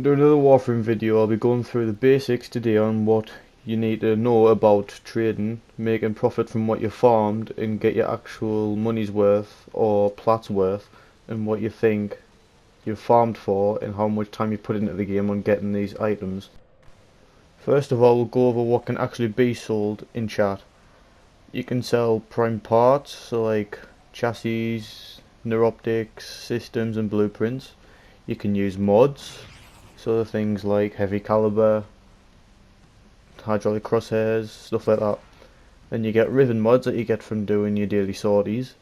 Welcome to another Warframe video. I'll be going through the basics today on what you need to know about trading, making profit from what you farmed and get your actual money's worth or plat's worth, and what you think you've farmed for and how much time you put into the game on getting these items. First of all, we'll go over what can actually be sold in chat. You can sell prime parts, so like chassis, neuroptics, systems and blueprints. You can use mods, so things like heavy caliber, hydraulic crosshairs, stuff like that. Then you get ribbon mods that you get from doing your daily sorties,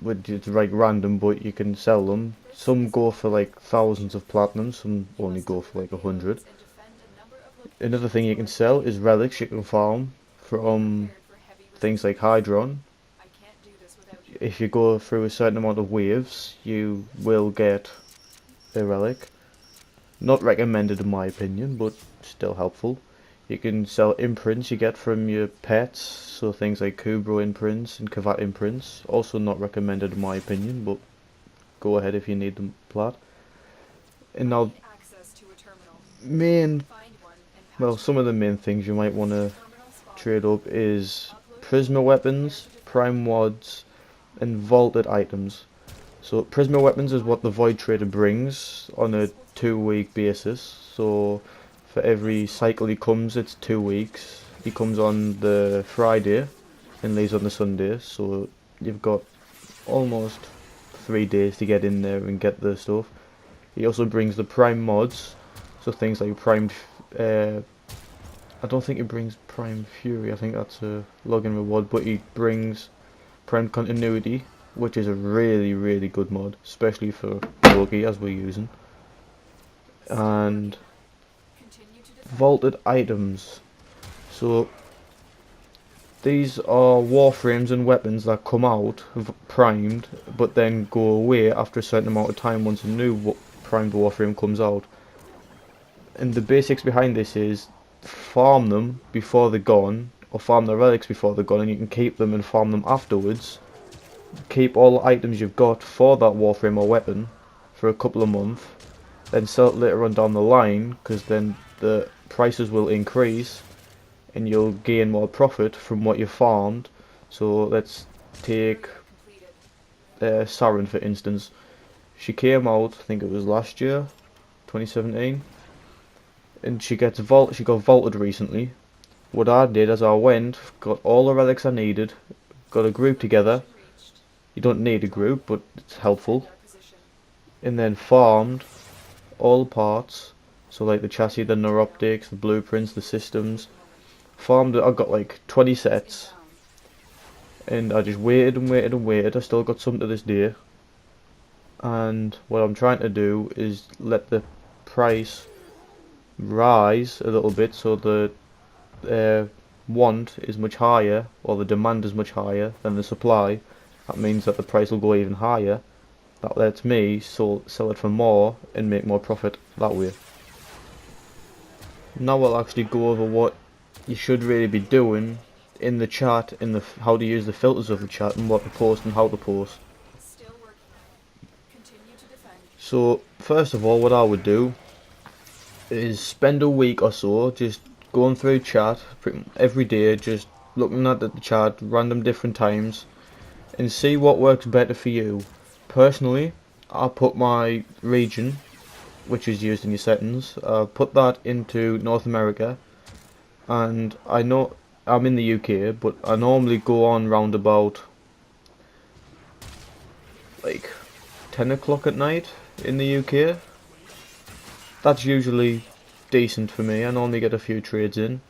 which is like random, but you can sell them. Some go for like thousands of platinum, some only go for like 100. Another thing you can sell is relics you can farm from things like Hydron. If you go through a certain amount of waves, you will get a relic. Not recommended in my opinion, but still helpful. You can sell imprints you get from your pets, so things like Kubro imprints and Kavat imprints. Also not recommended in my opinion, but go ahead if you need them plat. And now, some of the main things you might want to trade up is Prisma weapons, prime mods, and vaulted items. So Prisma weapons is what the Void Trader brings on a 2-week basis. So for every cycle he comes, it's 2 weeks. He comes on the Friday and leaves on the Sunday. So you've got almost 3 days to get in there and get the stuff. He also brings the prime mods, so things like primed. I don't think he brings prime fury. I think that's a login reward, but he brings prime continuity, which is a really good mod, especially for Loki as we're using. And vaulted items. So these are warframes and weapons that come out primed, but then go away after a certain amount of time once a new primed warframe comes out. And the basics behind this is farm them before they're gone, or farm the relics before they're gone, and you can keep them and farm them afterwards. Keep all the items you've got for that warframe or weapon for a couple of months, then sell it later on down the line, because then the prices will increase and you'll gain more profit from what you farmed. So let's take Saren for instance. She came out, I think it was last year, 2017, and she got vaulted recently. What I did is I went, got all the relics I needed, got a group together. You don't need a group, but it's helpful. And then farmed all the parts, so like the chassis, the neuroptics, the blueprints, the systems. Farmed it, I got like 20 sets. And I just waited and waited and waited. I still got some to this day. And what I'm trying to do is let the price rise a little bit, so the want is much higher, or the demand is much higher than the supply. That means that the price will go even higher. That lets me sell it for more and make more profit that way. Now we'll actually go over what you should really be doing in the chat, in the how to use the filters of the chat, and what to post and how to post. So first of all, what I would do is spend a week or so just going through chat every day, just looking at the chat random different times, and see what works better for you. Personally, I put my region, which is used in your settings, put that into North America, and I know I'm in the UK, but I normally go on round about like 10 o'clock at night in the UK. That's usually decent for me. I normally get a few trades in.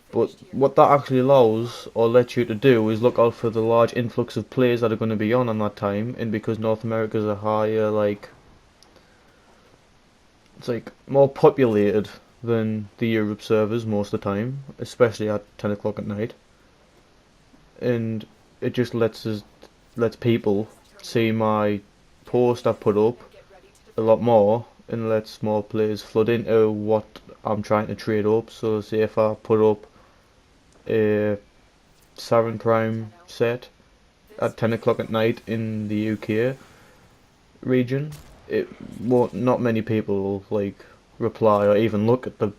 But what that actually allows or lets you to do is look out for the large influx of players that are going to be on that time, and because North America's a higher, it's like more populated than the Europe servers most of the time, especially at 10 o'clock at night, and it just lets people see my post I put up a lot more, and lets more players flood into what I'm trying to trade up. So say if I put up a Saren Prime set at 10 o'clock at night in the UK region, it won't. Not many people will like reply or even look at the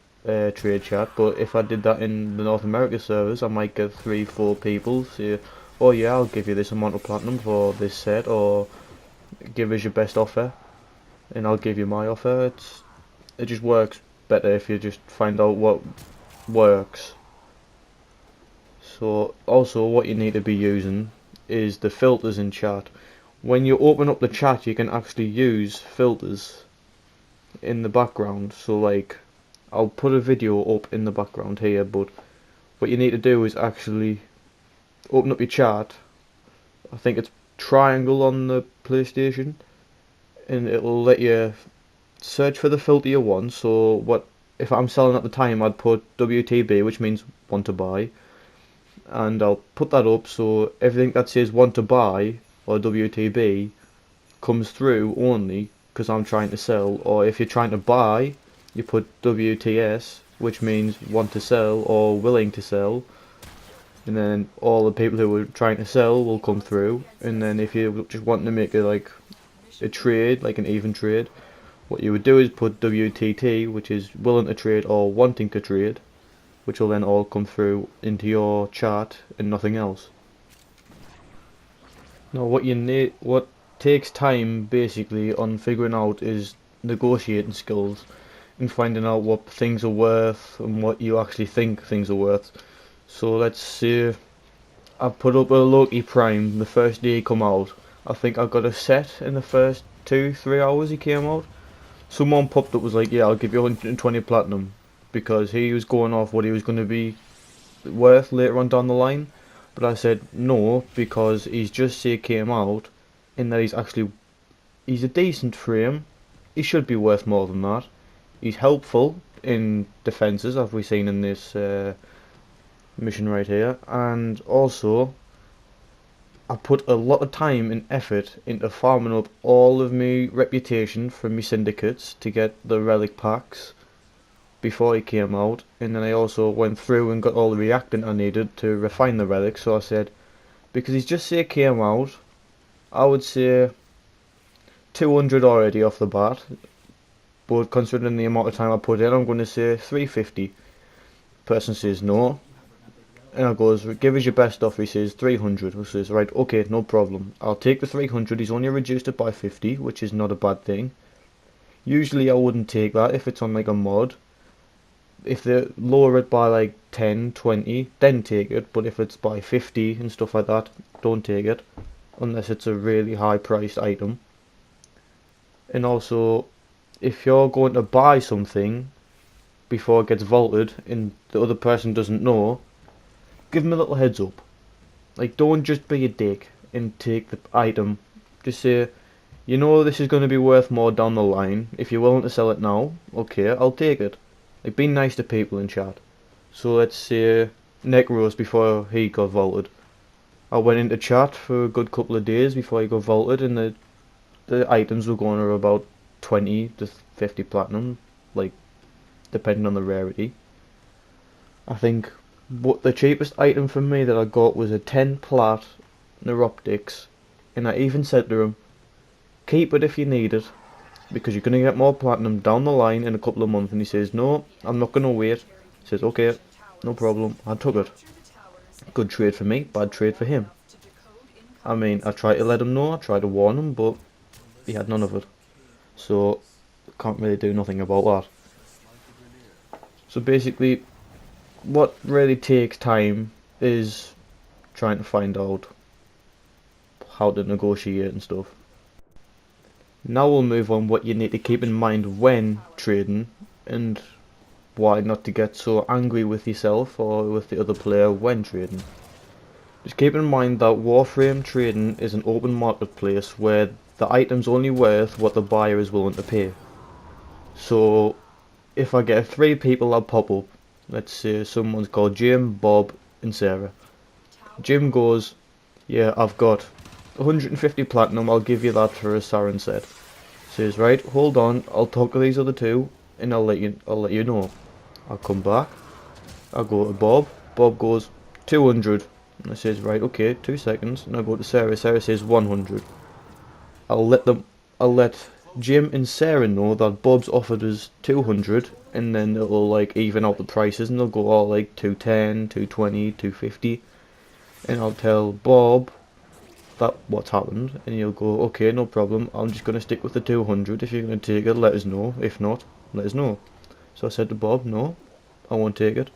trade chat. But if I did that in the North America servers, I might get 3, 4 people say, "Oh yeah, I'll give you this amount of platinum for this set," or "Give us your best offer, and I'll give you my offer." It just works better if you just find out what works. So also what you need to be using is the filters in chat. When you open up the chat, you can actually use filters in the background. So like, I'll put a video up in the background here, but what you need to do is actually open up your chat. I think it's triangle on the PlayStation, and it'll let you search for the filter you want. So what if I'm selling at the time, I'd put WTB, which means want to buy, and I'll put that up so everything that says want to buy or WTB comes through only because I'm trying to sell. Or if you're trying to buy, you put WTS, which means want to sell or willing to sell, and then all the people who are trying to sell will come through. And then if you just want to make it like a trade, like an even trade, what you would do is put WTT, which is willing to trade or wanting to trade, which will then all come through into your chart and nothing else. Now what takes time basically on figuring out is negotiating skills and finding out what things are worth and what you actually think things are worth. So let's say I put up a Loki Prime the first day he come out. I think I got a set in the first 2-3 hours he came out. Someone popped up was like, yeah, I'll give you 120 platinum, because he was going off what he was going to be worth later on down the line. But I said no, because he's just say came out, in that he's a decent frame. He should be worth more than that. He's helpful in defences, as we've seen in this mission right here, and also I put a lot of time and effort into farming up all of my reputation from my syndicates to get the relic packs before he came out, and then I also went through and got all the reactant I needed to refine the relics. So I said, because he's just say came out, I would say 200 already off the bat, but considering the amount of time I put in, I'm going to say 350. Person says no, and I goes, give us your best offer. He says 300. I says, right, okay, no problem. I'll take the 300. He's only reduced it by 50, which is not a bad thing. Usually I wouldn't take that if it's on like a mod. If they lower it by like 10, 20, then take it. But if it's by 50 and stuff like that, don't take it. Unless it's a really high priced item. And also, if you're going to buy something before it gets vaulted and the other person doesn't know, give them a little heads up. Like, don't just be a dick and take the item. Just say, you know this is going to be worth more down the line. If you're willing to sell it now, okay, I'll take it. Like, be nice to people in chat. So let's say Necros, before he got vaulted, I went into chat for a good couple of days before he got vaulted, and the items were going for about 20 to 50 platinum, like, depending on the rarity. I think but the cheapest item for me that I got was a 10 plat neuroptics, and I even said to him, keep it if you need it, because you're going to get more platinum down the line in a couple of months. And he says, no, I'm not going to wait. He says, okay, no problem. I took it. Good trade for me, bad trade for him. I mean, I tried to let him know, I tried to warn him, but he had none of it. So, can't really do nothing about that. So basically, what really takes time is trying to find out how to negotiate and stuff. Now we'll move on what you need to keep in mind when trading, and why not to get so angry with yourself or with the other player when trading. Just keep in mind that Warframe trading is an open marketplace where the item's only worth what the buyer is willing to pay. So if I get 3 people that pop up, let's say someone's called Jim, Bob and Sarah. Jim goes, yeah, I've got 150 platinum, I'll give you that for a Saren set. Says, right, hold on, I'll talk to these other 2 and I'll let you know. I'll come back, I'll go to Bob. Bob goes 200. And I says, right, okay, 2 seconds. And I go to Sarah. Sarah says 100. I'll let Jim and Sarah know that Bob's offered us 200, and then it'll like even out the prices, and they'll go all like 210, 220, 250, and I'll tell Bob that what's happened, and he'll go, okay, no problem, I'm just gonna stick with the 200. If you're gonna take it, let us know. If not, let us know. So I said to Bob, no, I won't take it.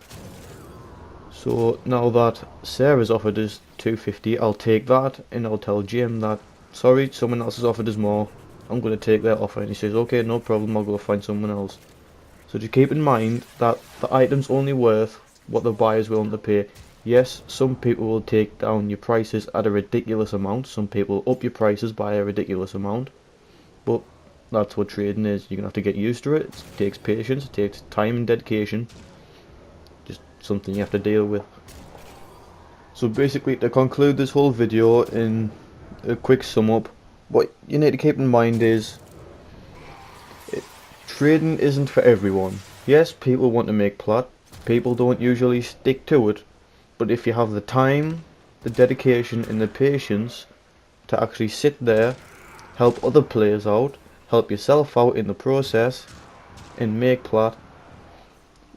So now that Sarah's offered us 250, I'll take that, and I'll tell Jim that, sorry, someone else has offered us more, I'm going to take their offer. And he says, okay, no problem, I'll go find someone else. So just keep in mind that the item's only worth what the buyer's willing to pay. Yes, some people will take down your prices at a ridiculous amount, some people up your prices by a ridiculous amount, but that's what trading is. You're going to have to get used to it. It takes patience, it takes time and dedication. Just something you have to deal with. So basically, to conclude this whole video in a quick sum up, what you need to keep in mind is trading isn't for everyone. Yes, people want to make plat, people don't usually stick to it, but if you have the time, the dedication and the patience to actually sit there, help other players out, help yourself out in the process, and make plat,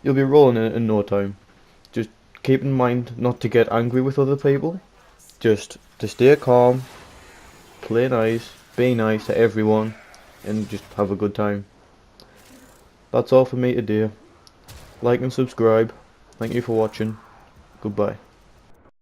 you'll be rolling in no time. Just keep in mind not to get angry with other people, just to stay calm, play nice, be nice to everyone, and just have a good time. That's all for me today. Like and subscribe. Thank you for watching. Goodbye.